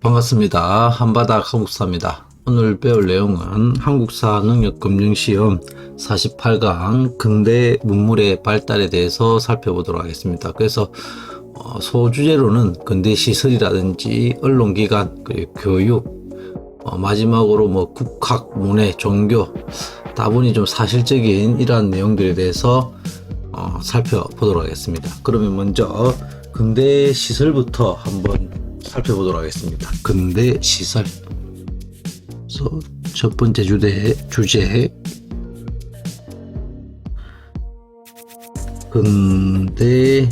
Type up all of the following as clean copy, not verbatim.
반갑습니다. 한바닥 한국사입니다. 오늘 배울 내용은 한국사 능력검증시험 48강 근대 문물의 발달에 대해서 살펴보도록 하겠습니다. 그래서 소주제로는 근대 시설이라든지 언론기관, 그리고 교육, 마지막으로 국학, 문해, 종교, 다분히 좀 사실적인 이러한 내용들에 대해서 살펴보도록 하겠습니다. 그러면 먼저 근대 시설부터 한번 살펴보도록 하겠습니다. 근대 시설. 그래서 첫 번째 주제 근대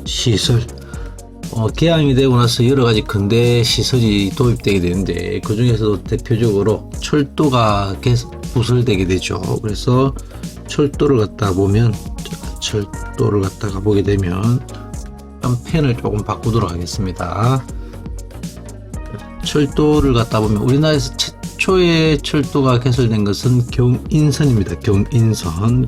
시설. 개항이 되고 나서 여러 가지 근대 시설이 도입되게 되는데 그 중에서도 대표적으로 철도가 계속 부설되게 되죠. 그래서 철도를 갖다 보면 철도를 갖다가 보게 되면 펜을 조금 바꾸도록 하겠습니다. 철도를 갖다 보면 우리나라에서 최초의 철도가 개설된 것은 경인선입니다. 경인선이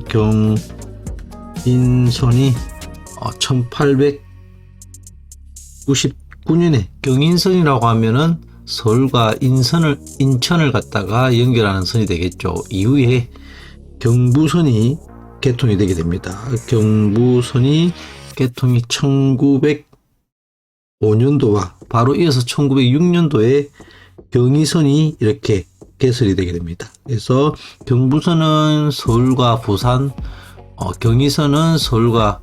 1899년에 경인선이라고 하면은 서울과 인천을 갖다가 연결하는 선이 되겠죠. 이후에 경부선이 개통이 되게 됩니다. 경부선이 개통이 1905년도와 바로 이어서 1906년도에 경의선이 이렇게 개설이 되게 됩니다. 그래서 경부선은 서울과 부산, 경의선은 서울과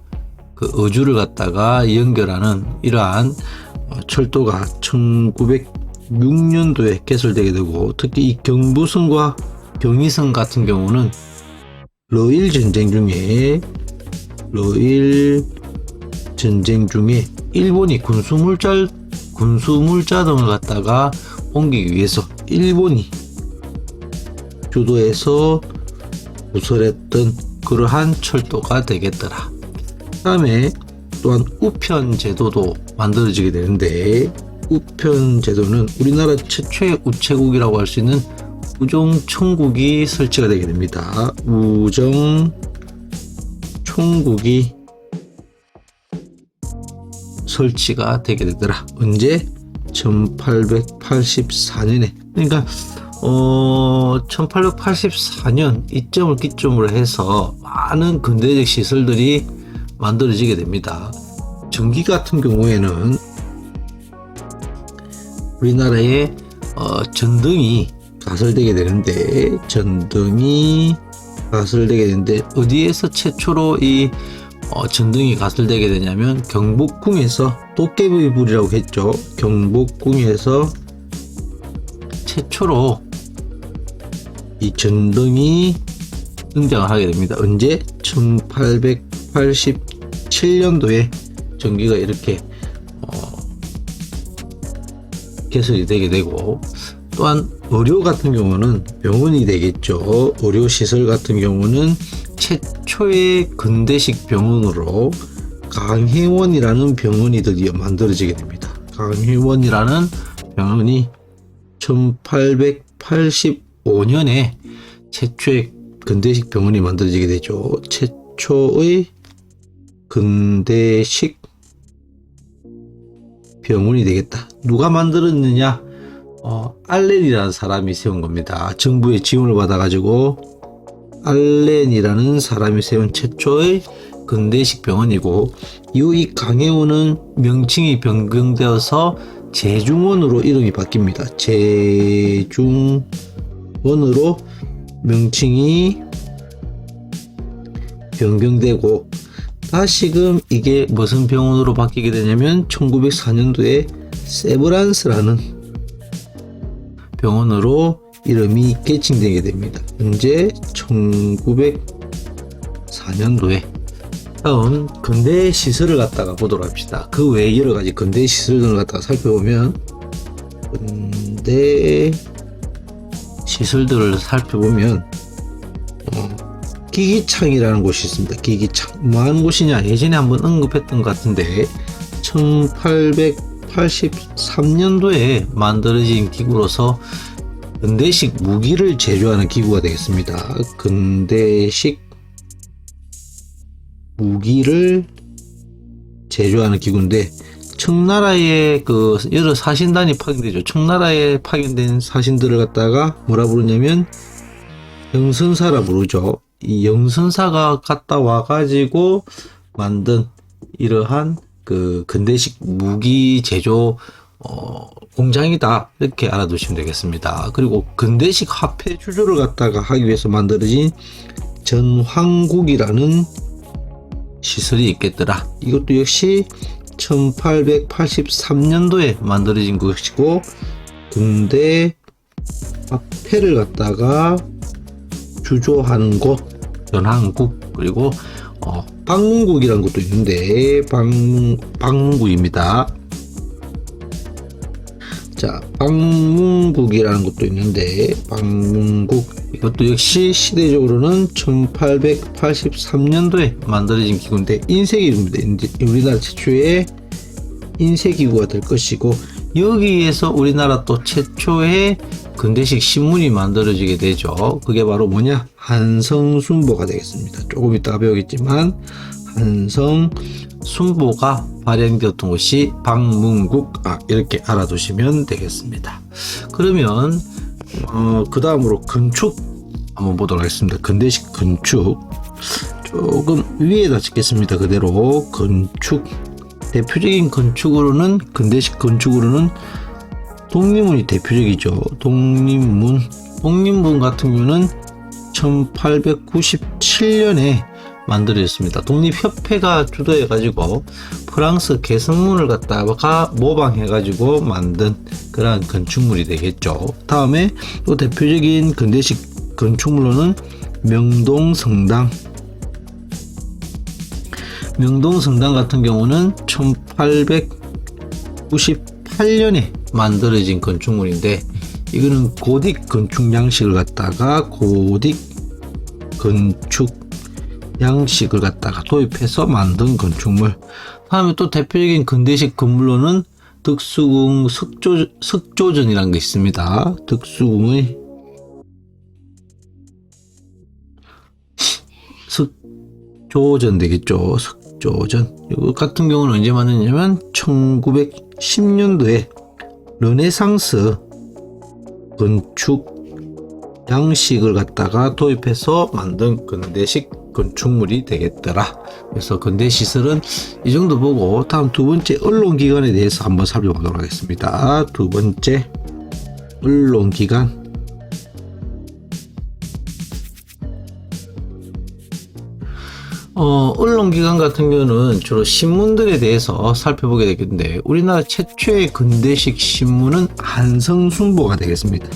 어주를 갖다가 연결하는 이러한 철도가 1906년도에 개설되게 되고, 특히 이 경부선과 경의선 같은 경우는 러일 전쟁 중에 일본이 군수물자 등을 갖다가 옮기기 위해서 일본이 주도해서 부설했던 그러한 철도가 되겠더라. 그 다음에 또한 우편제도도 만들어지게 되는데, 우편제도는 우리나라 최초의 우체국이라고 할 수 있는 우정총국이 설치가 되게 됩니다. 우정총국이 설치가 되게 되더라. 언제? 1884년에. 그러니까 1884년 이점을 기점으로 해서 많은 근대적 시설들이 만들어지게 됩니다. 전기 같은 경우에는 우리나라에 전등이 가설되게 되는데, 어디에서 최초로 이 전등이 가설되게 되냐면 경복궁에서, 도깨비 불이라고 했죠. 경복궁에서 최초로 이 전등이 등장을 하게 됩니다. 언제? 1887년도에 전기가 이렇게 개설이 되게 되고, 또한 의료 같은 경우는 병원이 되겠죠. 의료시설 같은 경우는 최초의 근대식 병원으로 강혜원이라는 병원이 드디어 만들어지게 됩니다. 강혜원이라는 병원이 1885년에 최초의 근대식 병원이 만들어지게 되죠. 최초의 근대식 병원이 되겠다. 누가 만들었느냐? 알렌이라는 사람이 세운 겁니다. 정부의 지원을 받아가지고 알렌이라는 사람이 세운 최초의 근대식 병원이고, 이후 이 강혜원은 명칭이 변경되어서 제중원으로 이름이 바뀝니다. 제중원으로 명칭이 변경되고, 다시금 이게 무슨 병원으로 바뀌게 되냐면 1904년도에 세브란스라는 병원으로 이름이 개칭되게 됩니다. 현재 1904년도에. 다음 근대 시설을 갖다가 보도록 합시다. 그 외에 여러 가지 근대 시설들을 갖다가 살펴보면, 근대 시설들을 살펴보면 기기창이라는 곳이 있습니다. 기기창. 뭐 하는 곳이냐? 예전에 한번 언급했던 것 같은데 1883년도에 만들어진 기구로서 근대식 무기를 제조하는 기구가 되겠습니다. 근대식 무기를 제조하는 기구인데 청나라의 그 여러 사신단이 파견되죠. 청나라에 파견된 사신들을 갖다가 뭐라 부르냐면 영선사라 부르죠. 이 영선사가 갔다 와가지고 만든 이러한 그 근대식 무기 제조 공장이다, 이렇게 알아두시면 되겠습니다. 그리고 근대식 화폐 주조를 갖다가 하기 위해서 만들어진 전황국이라는 시설이 있겠더라. 이것도 역시 1883년도에 만들어진 것이고, 근대 화폐를 갖다가 주조하는 곳 전황국, 그리고 방문국이라는 것도 있는데 방문국입니다. 자, 방문국이라는 것도 있는데 방문국, 이것도 역시 시대적으로는 1883년도에 만들어진 기구인데 인쇄기구입니다. 우리나라 최초의 인쇄기구가 될 것이고, 여기에서 우리나라 또 최초의 근대식 신문이 만들어지게 되죠. 그게 바로 뭐냐? 한성순보가 되겠습니다. 조금 이따가 배우겠지만 한성순보가 발행되었던 곳이 방문국, 이렇게 알아두시면 되겠습니다. 그러면 그 다음으로 건축 한번 보도록 하겠습니다. 근대식 건축 조금 위에다 찍겠습니다. 그대로 건축, 대표적인 건축으로는, 근대식 건축으로는 독립문이 대표적이죠. 독립문 같은 경우는 1897년에 만들어졌습니다. 독립협회가 주도해가지고 프랑스 개성문을 갖다가 모방해가지고 만든 그러한 건축물이 되겠죠. 다음에 또 대표적인 근대식 건축물로는 명동성당 같은 경우는 1898년에 만들어진 건축물인데, 이거는 고딕 건축 양식을 갖다가 도입해서 만든 건축물. 다음에 또 대표적인 근대식 건물로는 덕수궁 석조전이라는 게 있습니다. 덕수궁의 석조전 되겠죠. 석조전. 이거 같은 경우는 언제 만드냐면 1910년도에 르네상스 건축 양식을 갖다가 도입해서 만든 근대식 건축물이 되겠더라. 그래서 근대시설은 이 정도 보고, 다음 두 번째 언론기관에 대해서 한번 살펴보도록 하겠습니다. 두 번째 언론기관. 언론기관 같은 경우는 주로 신문들에 대해서 살펴보게 되겠는데, 우리나라 최초의 근대식 신문은 한성순보가 되겠습니다.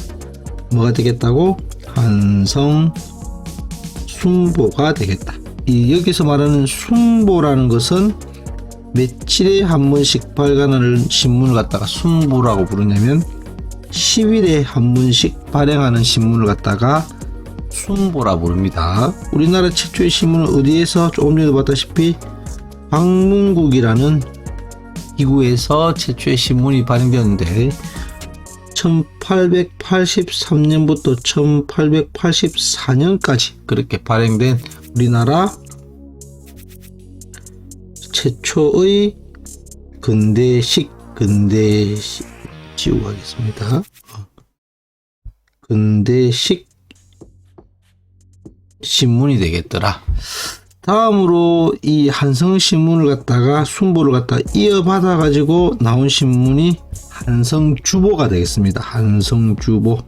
뭐가 되겠다고? 한성순보가 되겠다. 여기서 말하는 순보라는 것은 며칠에 한 번씩 발간하는 신문을 갖다가 순보라고 부르냐면 10일에 한 번씩 발행하는 신문을 갖다가 순보라 부릅니다. 우리나라 최초의 신문은 어디에서 조금 전에 봤다시피 방문국이라는 기구에서 최초의 신문이 발행되었는데, 1883년부터 1884년까지 그렇게 발행된 우리나라 최초의 근대식 지우고 하겠습니다. 근대식 신문이 되겠더라. 다음으로 이 한성신문을 갖다가 순보를 갖다가 이어받아 가지고 나온 신문이 한성주보가 되겠습니다. 한성주보가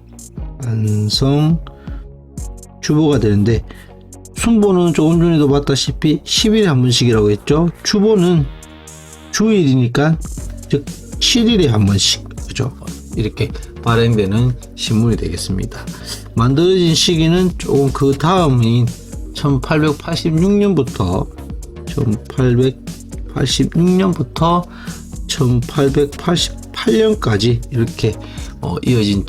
되는데, 순보는 조금 전에도 봤다시피 10일에 한 번씩이라고 했죠. 주보는 주일이니까 즉 7일에 한 번씩, 그죠? 이렇게 발행되는 신문이 되겠습니다. 만들어진 시기는 조금 그 다음인 1886년부터 1888년까지 이렇게 이어진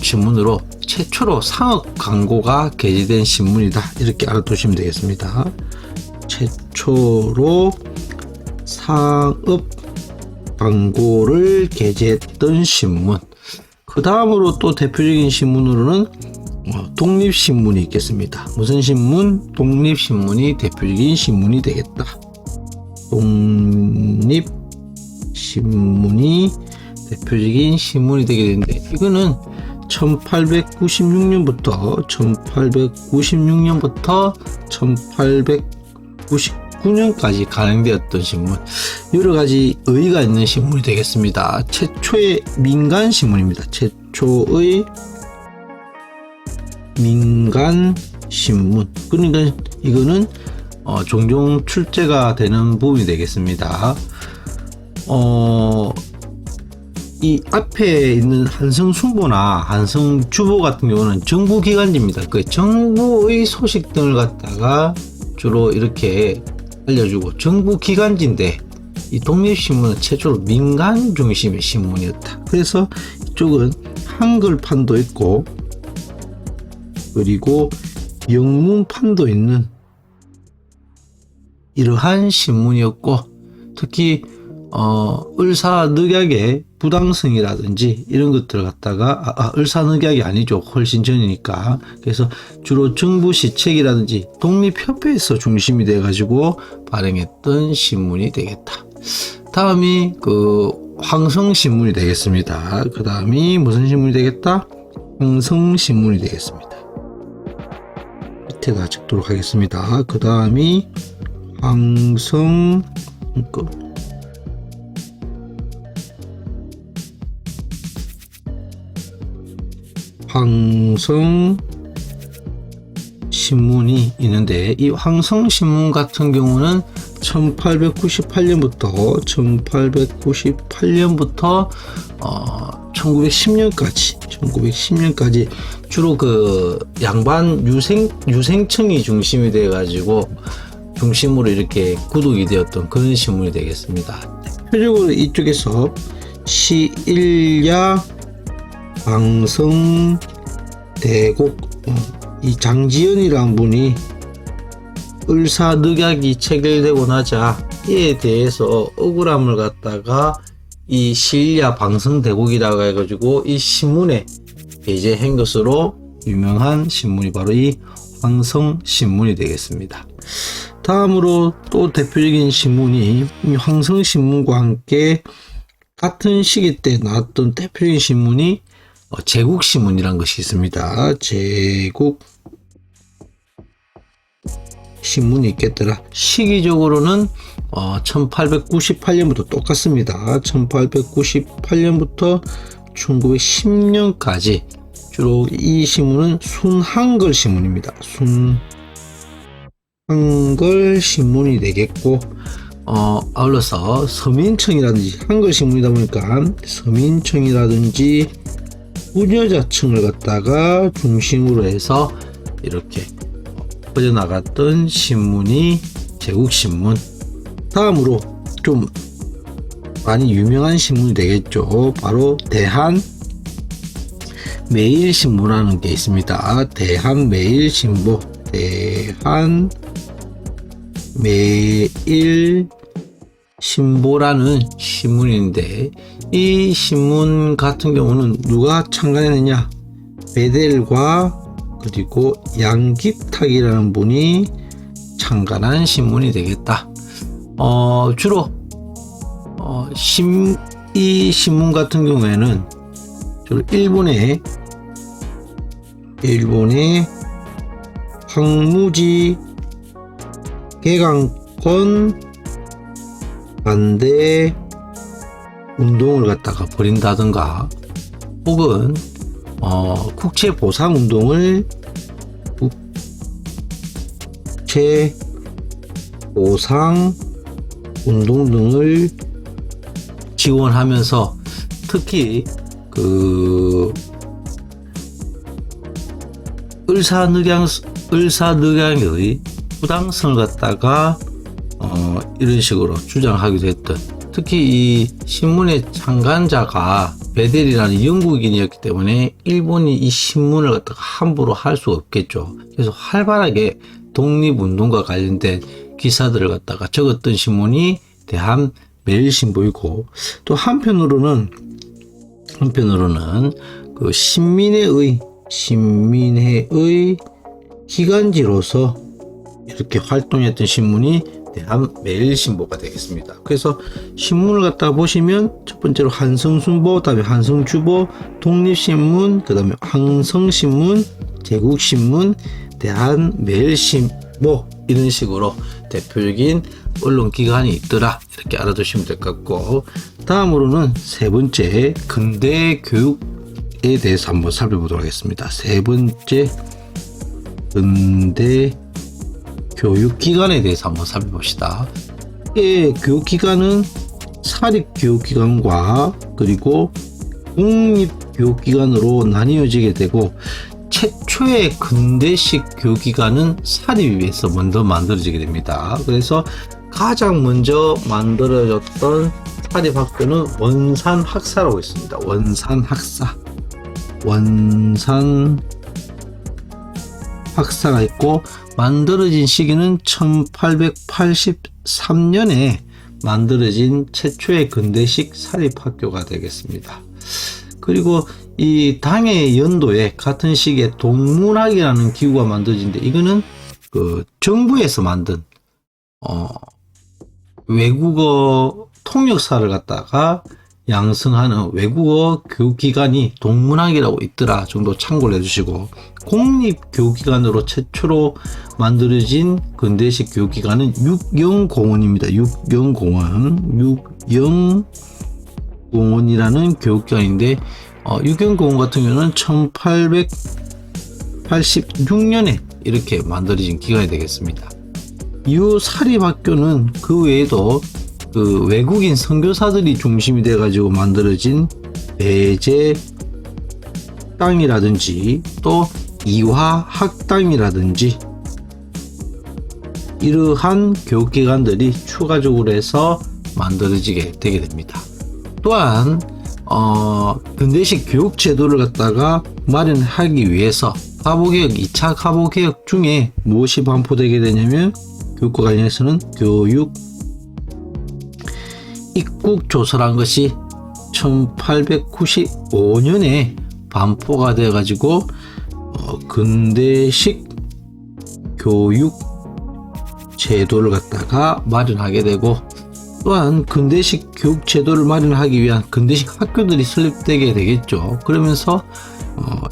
신문으로 최초로 상업 광고가 게재된 신문이다, 이렇게 알아두시면 되겠습니다. 최초로 상업 광고를 게재했던 신문. 그 다음으로 또 대표적인 신문으로는 독립신문이 있겠습니다. 무슨 신문? 독립신문이 대표적인 신문이 되겠다. 독립신문. 신문이 대표적인 신문이 되게 되는데, 이거는 1896년부터 1899년까지 간행되었던 신문, 여러 가지 의의가 있는 신문이 되겠습니다. 최초의 민간 신문입니다. 최초의 민간 신문. 그러니까 이거는 종종 출제가 되는 부분이 되겠습니다. 이 앞에 있는 한성순보나 한성주보 같은 경우는 정부기관지입니다. 그 정부의 소식 등을 갖다가 주로 이렇게 알려주고, 정부기관지인데 이 독립신문은 최초로 민간 중심의 신문이었다. 그래서 이쪽은 한글판도 있고, 그리고 영문판도 있는 이러한 신문이었고, 특히 을사늑약의 부당성이라든지 이런 것들을 갖다가 을사늑약이 아니죠. 훨씬 전이니까. 그래서 주로 정부 시책이라든지 독립협회에서 중심이 돼 가지고 발행했던 신문이 되겠다. 다음이 그 황성신문이 되겠습니다. 그 다음이 무슨 신문이 되겠다? 황성신문이 되겠습니다. 밑에다 적도록 하겠습니다. 그 다음이 황성 신문이 있는데, 이 황성신문 같은 경우는 1898년부터 1910년까지 주로 그 양반 유생청이 중심이 돼 가지고 중심으로 이렇게 구독이 되었던 그런 신문이 되겠습니다. 대표적으로 이쪽에서 시일야 방성대곡, 이 장지연이라는 분이 을사늑약이 체결되고 나자 이에 대해서 억울함을 갖다가 이 시일야 방성대곡이라고 해가지고 이 신문에 배제한 것으로 유명한 신문이 바로 이 황성신문이 되겠습니다. 다음으로 또 대표적인 신문이 이 황성신문과 함께 같은 시기 때 나왔던 대표적인 신문이 제국신문이라는 것이 있습니다. 제국신문이 있겠더라. 시기적으로는 1898년부터 똑같습니다. 1898년부터 1910년까지 주로 이 신문은 순한글 신문입니다. 순한글 신문이 되겠고, 아울러서 서민청이라든지 한글 신문이다 보니까 서민청이라든지 부녀자층을 갖다가 중심으로 해서 이렇게 퍼져나갔던 신문이 제국신문. 다음으로 좀 많이 유명한 신문이 되겠죠. 바로 대한매일신보라는 게 있습니다. 대한매일신보, 대한매일신보라는 신문인데, 이 신문 같은 경우는 누가 창간했느냐? 베델과 그리고 양깁탁이라는 분이 창간한 신문이 되겠다. 주로 이 신문 같은 경우에는 주로 일본의 황무지 개강권 반대 운동을 갖다가 벌인다든가, 혹은 국채 보상 운동을 등을 지원하면서, 특히 그 을사늑양의 부당성을 갖다가 이런 식으로 주장하기도 했던, 특히 이 신문의 창간자가 베델이라는 영국인이었기 때문에 일본이 이 신문을 갖다가 함부로 할 수 없겠죠. 그래서 활발하게 독립운동과 관련된 기사들을 갖다가 적었던 신문이 대한매일신보이고, 또 한편으로는 그 신민회의 기관지로서 이렇게 활동했던 신문이 대한 매일신보가 되겠습니다. 그래서 신문을 갖다 보시면 첫 번째로 한성순보, 그다음에 한성주보, 독립신문, 그다음에 항성신문, 제국신문, 대한매일신보 이런 식으로 대표적인 언론기관이 있더라 이렇게 알아두시면 될 것 같고, 다음으로는 세 번째 근대교육에 대해서 한번 살펴보도록 하겠습니다. 세 번째 근대 교육기관에 대해서 한번 살펴봅시다. 이 교육기관은 사립교육기관과 그리고 국립교육기관으로 나뉘어지게 되고, 최초의 근대식 교육기관은 사립에서 먼저 만들어지게 됩니다. 그래서 가장 먼저 만들어졌던 사립학교는 원산학사라고 있습니다. 원산학사가 있고, 만들어진 시기는 1883년에 만들어진 최초의 근대식 사립학교가 되겠습니다. 그리고 이 당의 연도에 같은 시기에 동문학이라는 기구가 만들어진데, 이거는 그 정부에서 만든 외국어 통역사를 갖다가 양성하는 외국어 교육기관이 동문학이라고 있더라 정도 참고를 해주시고, 공립교육기관으로 최초로 만들어진 근대식 교육기관은 육영공원입니다. 육영공원이라는 교육기관인데, 육영공원 같은 경우는 1886년에 이렇게 만들어진 기관이 되겠습니다. 이 사립학교는 그 외에도 그 외국인 선교사들이 중심이 돼 가지고 만들어진 배제 학당이라든지 또 이화학당이라든지 이러한 교육기관들이 추가적으로 해서 만들어지게 되게 됩니다. 또한 근대식 교육제도를 갖다가 마련하기 위해서 가보개혁, 2차 가보개혁 중에 무엇이 반포되게 되냐면, 교육과 관련해서는 교육 입국조서란 것이 1895년에 반포가 되어 가지고 근대식 교육 제도를 갖다가 마련하게 되고, 또한 근대식 교육 제도를 마련하기 위한 근대식 학교들이 설립되게 되겠죠. 그러면서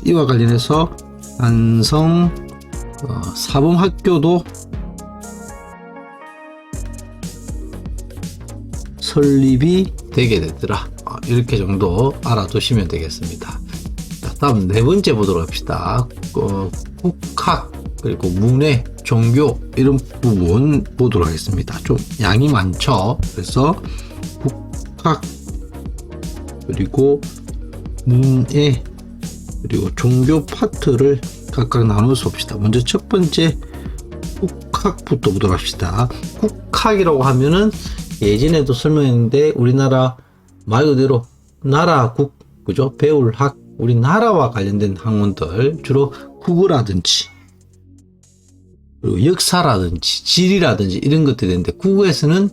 이와 관련해서 한성 사범학교도 설립이 되게 되더라. 이렇게 정도 알아두시면 되겠습니다. 자, 다음 네 번째 보도록 합시다. 국학 그리고 문해, 종교 이런 부분 보도록 하겠습니다. 좀 양이 많죠. 그래서 국학 그리고 문해 그리고 종교 파트를 각각 나눠서 봅시다. 먼저 첫 번째 국학부터 보도록 합시다. 국학이라고 하면은 예전에도 설명했는데, 우리나라 말 그대로 나라국, 그죠? 배울 학, 우리나라와 관련된 학문들, 주로 국어라든지 그리고 역사라든지 지리라든지 이런 것들이 되는데, 국어에서는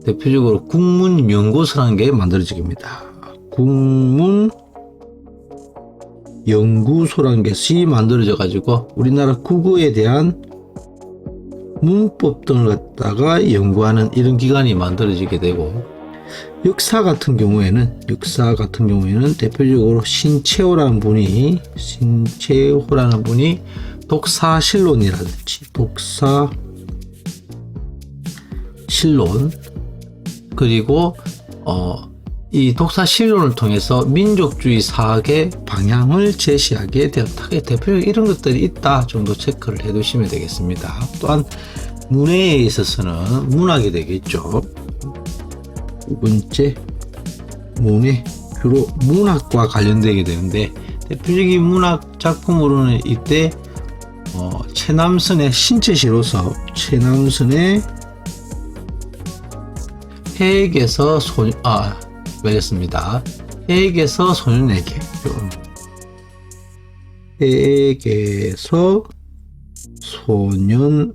대표적으로 국문연구소라는 게 만들어집니다. 국문연구소라는 것이 만들어져 가지고 우리나라 국어에 대한 문법 등을 갖다가 연구하는 이런 기관이 만들어지게 되고, 역사 같은 경우에는 대표적으로 신채호라는 분이 독사실론이라든지 독사실론, 그리고 이 독사실론을 통해서 민족주의 사학의 방향을 제시하게 되었다. 대표적으로 이런 것들이 있다 정도 체크를 해 두시면 되겠습니다. 또한 문해에 있어서는 문학이 되겠죠. 두 번째 문해, 주로 문학과 관련되게 되는데, 대표적인 문학 작품으로는 이때 최남선의 신체시로서 최남선의 해액에서 외렸습니다. 해액에서 소년에게, 해액에서 소년에게라는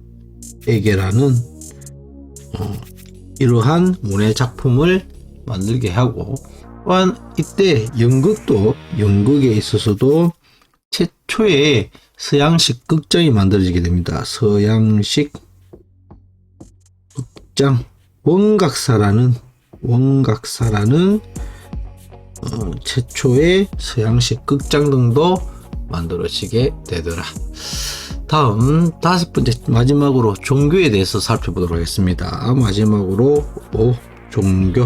이러한 문해 작품을 만들게 하고, 또한 이때 연극에 있어서도 최초의 서양식 극장이 만들어지게 됩니다. 서양식 극장 원각사라는 최초의 서양식 극장 등도 만들어지게 되더라. 다음 5번째 마지막으로 종교에 대해서 살펴보도록 하겠습니다. 마지막으로 종교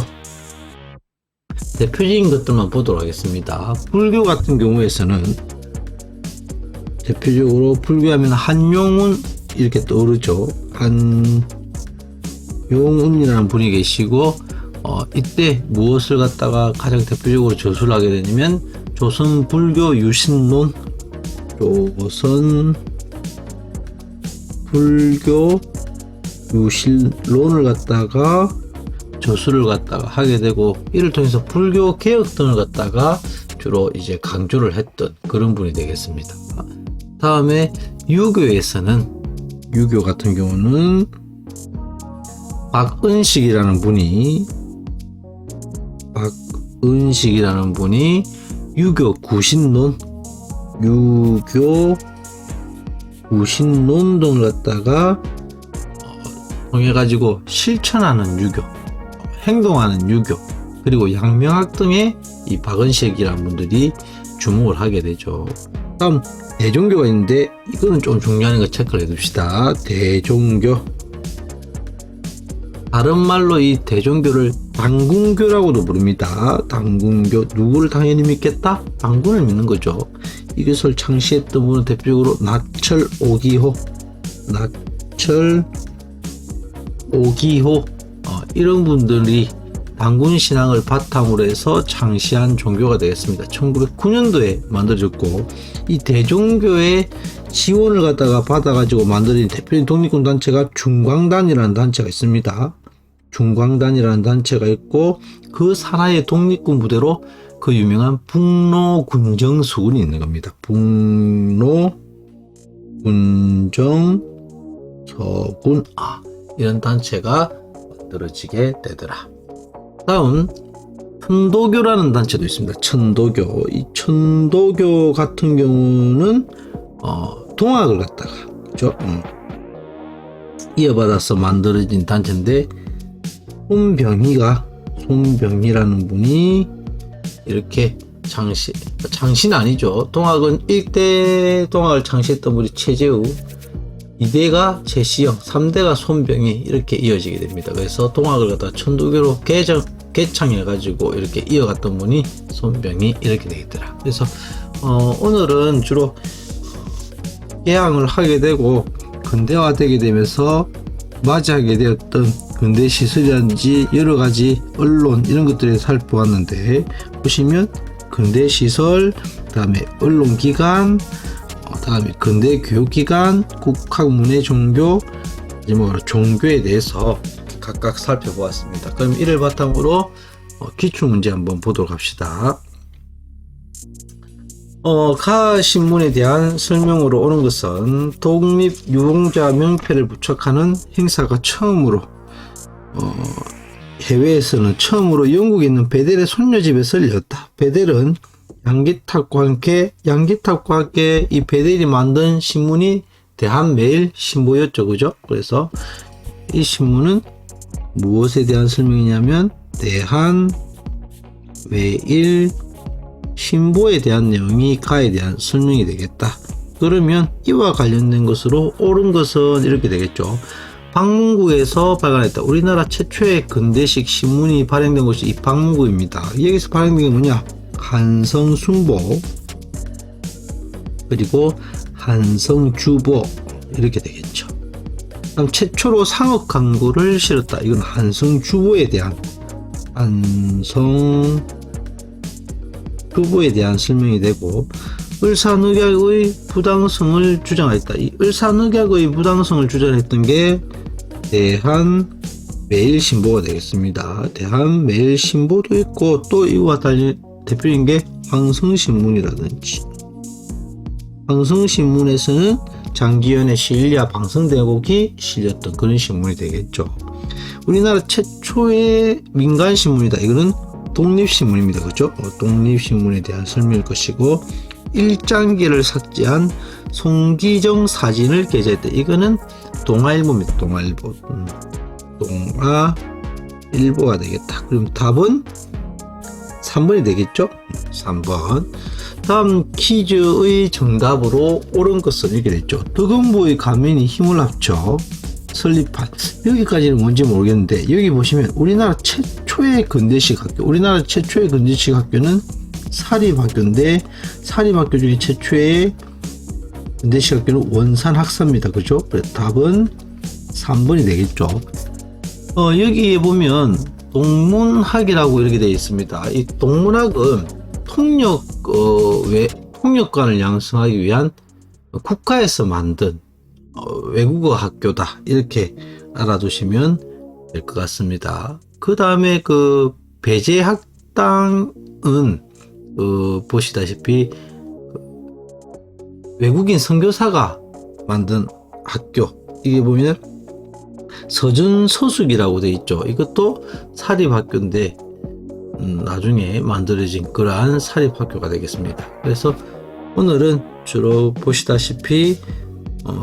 대표적인 것들만 보도록 하겠습니다. 불교 같은 경우에서는 대표적으로 불교하면 한용운 이렇게 떠오르죠. 한용운이라는 분이 계시고 이때 무엇을 갖다가 가장 대표적으로 저술을 하게 되냐면 조선 불교 유신론, 조선 불교 유신론을 갖다가 저술을 갖다가 하게 되고, 이를 통해서 불교 개혁 등을 갖다가 주로 이제 강조를 했던 그런 분이 되겠습니다. 다음에 유교에서는, 유교 같은 경우는 박은식이라는 분이 유교 구신론 등을 갖다가 통해 가지고 실천하는 유교, 행동하는 유교, 그리고 양명학 등의 이 박은식이라는 분들이 주목을 하게 되죠. 다음 대종교가 있는데 이거는 좀 중요한 거 체크를 해둡시다. 대종교, 다른 말로 이 대종교를 당군교라고도 부릅니다. 당군교, 누구를 당연히 믿겠다? 당군을 믿는 거죠. 이것을 창시했던 분은 대표적으로 나철 오기호, 이런 분들이 당군 신앙을 바탕으로 해서 창시한 종교가 되겠습니다. 1909년도에 만들어졌고, 이 대종교의 지원을 갖다가 받아가지고 만들어진 대표적인 독립군 단체가 중광단이라는 단체가 있습니다. 중광단이라는 단체가 있고, 그 산하의 독립군 부대로 그 유명한 북로군정수군이 있는 겁니다. 북로군정서군, 이런 단체가 만들어지게 되더라. 다음 천도교라는 단체도 있습니다. 천도교. 이 천도교 같은 경우는 동학을 갖다가 그죠? 이어받아서 만들어진 단체인데, 손병희라는 분이 이렇게 창시는 아니죠. 동학은 1대 동학을 창시했던 분이 최재우, 2대가 최시영, 3대가 손병희, 이렇게 이어지게 됩니다. 그래서 동학을 갖다 천도교로 개창해가지고 이렇게 이어갔던 분이 손병희, 이렇게 되겠더라. 그래서 오늘은 주로 개항을 하게 되고 근대화되게 되면서 맞이하게 되었던 근대 시설이라든지 여러 가지 언론 이런 것들을 살펴봤는데, 보시면 근대 시설, 그다음에 언론 기관, 다음에 근대 교육기관, 국학문화 종교, 마지막으로 종교에 대해서 각각 살펴보았습니다. 그럼 이를 바탕으로 기출문제 한번 보도록 합시다. 가 신문에 대한 설명으로 오는 것은 독립유공자 명패를 부착하는 행사가 처음으로 해외에서는 처음으로 영국에 있는 베델의 손녀집에서 열렸다. 베델은 양기탁과 함께 이 베델이 만든 신문이 대한매일신보였죠. 그죠? 그래서 이 신문은 무엇에 대한 설명이냐면 대한매일신보에 대한 내용이 가에 대한 설명이 되겠다. 그러면 이와 관련된 것으로 옳은 것은 이렇게 되겠죠. 방문구에서 발간했다. 우리나라 최초의 근대식 신문이 발행된 곳이 이 방문구입니다. 여기서 발행된 게 뭐냐? 한성순보, 그리고 한성주보, 이렇게 되겠죠. 다음 최초로 상업 광고를 실었다. 이건 한성주보에 대한 설명이 되고, 을사늑약의 부당성을 주장했다. 이 을사늑약의 부당성을 주장했던 게 대한매일신보가 되겠습니다. 대한매일신보도 있고, 또 이와 달리 대표적인 게 황성신문이라든지, 황성신문에서는 장기현의 시일야 방성대곡이 실렸던 그런 신문이 되겠죠. 우리나라 최초의 민간신문이다. 이거는 독립신문입니다. 그죠? 독립신문에 대한 설명일 것이고, 일장기를 삭제한 송기정 사진을 게재했다. 이거는 동아일보입니다. 동아일보. 동아 일보가 되겠다. 그럼 답은 3번이 되겠죠? 3번. 다음 퀴즈의 정답으로 옳은 것은 이렇게 됐죠. 덕음부의 가면이 힘을 합쳐 설립한, 여기까지는 뭔지 모르겠는데 여기 보시면 우리나라 최초의 근대식 학교, 우리나라 최초의 근대식 학교는 사립학교인데 사립학교 중에 최초의 근대식 학교는 원산학사입니다. 그죠? 그래서 답은 3번이 되겠죠. 여기에 보면 동문학이라고 이렇게 되어 있습니다. 이 동문학은 통역관을 양성하기 위한 국가에서 만든 외국어 학교다, 이렇게 알아두시면 될 것 같습니다. 그 다음에 그 배제학당은 보시다시피 외국인 선교사가 만든 학교, 이게 보면 서준서숙이라고 되어 있죠. 이것도 사립학교인데 나중에 만들어진 그러한 사립학교가 되겠습니다. 그래서 오늘은 주로 보시다시피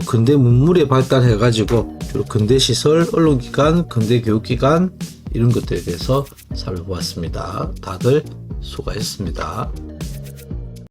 근대 문물에 발달해 가지고 주로 근대시설, 언론기관, 근대교육기관 이런 것들에 대해서 살펴보았습니다. 다들 수고하셨습니다.